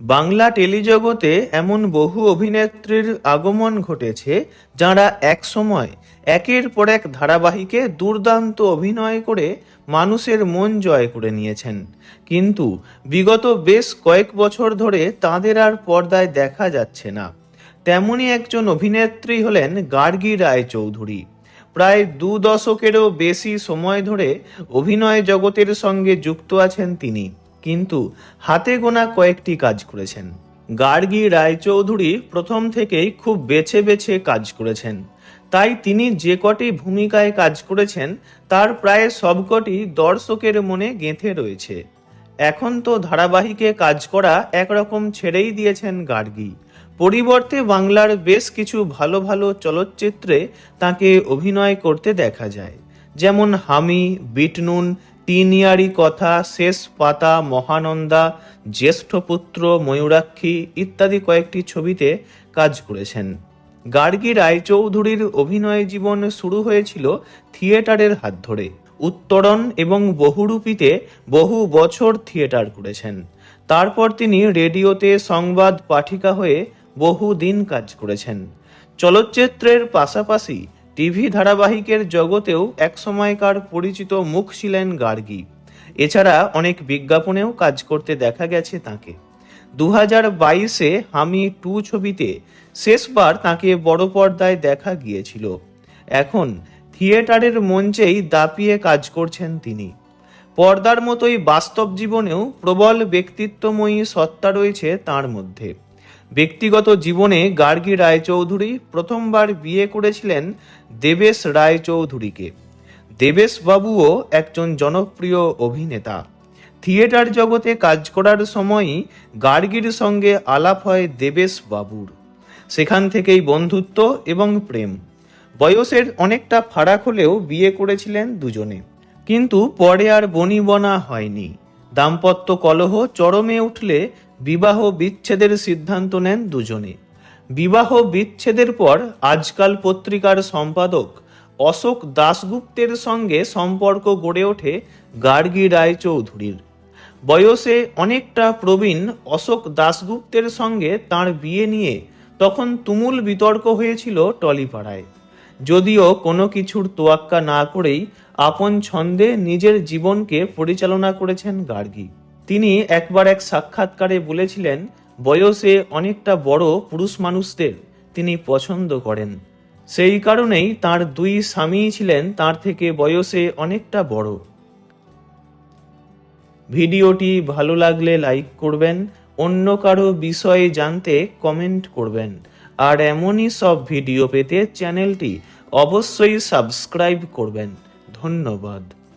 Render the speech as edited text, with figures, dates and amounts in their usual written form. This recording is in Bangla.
বাংলা টেলিজগতে এমন বহু অভিনেত্রীর আগমন ঘটেছে যাঁরা একসময় একের পর এক ধারাবাহিকে দুর্দান্ত অভিনয় করে মানুষের মন জয় করে নিয়েছেন, কিন্তু বিগত বেশ কয়েক বছর ধরে তাঁদের আর পর্দায় দেখা যাচ্ছে না। তেমনই একজন অভিনেত্রী হলেন গার্গী রায়চৌধুরী। প্রায় 2 দশকেরও বেশি সময় ধরে অভিনয় জগতের সঙ্গে যুক্ত আছেন তিনি, কিন্তু হাতে গোনা কয়েকটি কাজ করেছেন। গার্গী রায়চৌধুরী প্রথম থেকেই খুব বেছে বেছে কাজ করেছেন, তাই তিনি যে কটি ভূমিকায় কাজ করেছেন তার প্রায় সবকটি দর্শকের মনে গেঁথে রয়েছে। এখন তো ধারাবাহিকে কাজ করা একরকম ছেড়েই দিয়েছেন গার্গী। পরিবর্তে বাংলার বেশ কিছু ভালো ভালো চলচ্চিত্রে তাকে অভিনয় করতে দেখা যায়, যেমন হামি, বিটনুন, তিন ইয়ারি কথা, শেষ পাতা, মহানন্দা, জ্যেষ্ঠপুত্র, ময়ূরাক্ষী ইত্যাদি কয়েকটি ছবিতে কাজ করেছেন। গার্গী রায়চৌধুরীর অভিনয় জীবন শুরু হয়েছিল থিয়েটারের হাত ধরে। উত্তরণ এবং বহুরূপীতে বহু বছর থিয়েটার করেছেন। তারপর তিনি রেডিওতে সংবাদ পাঠিকা হয়ে বহু দিন কাজ করেছেন। চলচ্চিত্রের পাশাপাশি টিভি ধারাবাহিকের জগতেও একসময়কার পরিচিত মুখ ছিলেন গার্গী। এছাড়া অনেক বিজ্ঞাপনেও কাজ করতে দেখা গেছে তাঁকে। 2022-এ হামি 2 ছবিতে শেষবার তাঁকে বড় পর্দায় দেখা গিয়েছিল। এখন থিয়েটারের মঞ্চেই দাপিয়ে কাজ করছেন তিনি। পর্দার মতোই বাস্তব জীবনেও প্রবল ব্যক্তিত্বময়ী সত্তা রয়েছে তাঁর মধ্যে। ব্যক্তিগত জীবনে গার্গী রায়চৌধুরী প্রথমবার বিয়ে করেছিলেন দেবেশ রায়চৌধুরীকে। দেবেশ বাবুও একজন জনপ্রিয় অভিনেতা। থিয়েটার জগতে কাজ করার সময়ই গার্গীর সঙ্গে আলাপ হয় দেবেশ বাবুর। সেখান থেকেই বন্ধুত্ব এবং প্রেম। বয়সের অনেকটা ফারাক হলেও বিয়ে করেছিলেন দুজনে, কিন্তু পরে আর বনিবনা হয়নি। দাম্পত্য কলহ চরমে উঠলে বিবাহ বিচ্ছেদের সিদ্ধান্ত নেন দুজনে। বিবাহ বিচ্ছেদের পর আজকাল পত্রিকার সম্পাদক অশোক দাশগুপ্তের সঙ্গে সম্পর্ক গড়ে ওঠে গার্গী রায়চৌধুরীর। বয়সে অনেকটা প্রবীণ অশোক দাশগুপ্তের সঙ্গে তাঁর বিয়ে নিয়ে তখন তুমুল বিতর্ক হয়েছিল টলিপাড়ায়। যদিও কোনো কিছুর তোয়াক্কা না করেই আপন ছন্দে নিজের জীবনকে পরিচালনা করেছেন গার্গী। তিনি একবার এক সাক্ষাৎকারে বলেছিলেন, বয়সে অনেকটা বড় পুরুষ মানুষদের তিনি পছন্দ করেন। সেই কারণেই তার 2 স্বামীই ছিলেন তার থেকে বয়সে অনেকটা বড়। ভিডিওটি ভালো লাগলে লাইক করবেন, অন্য কারো বিষয়ে জানতে কমেন্ট করবেন, আর এমনই সব ভিডিও পেতে চ্যানেলটি অবশ্যই সাবস্ক্রাইব করবেন। ধন্যবাদ।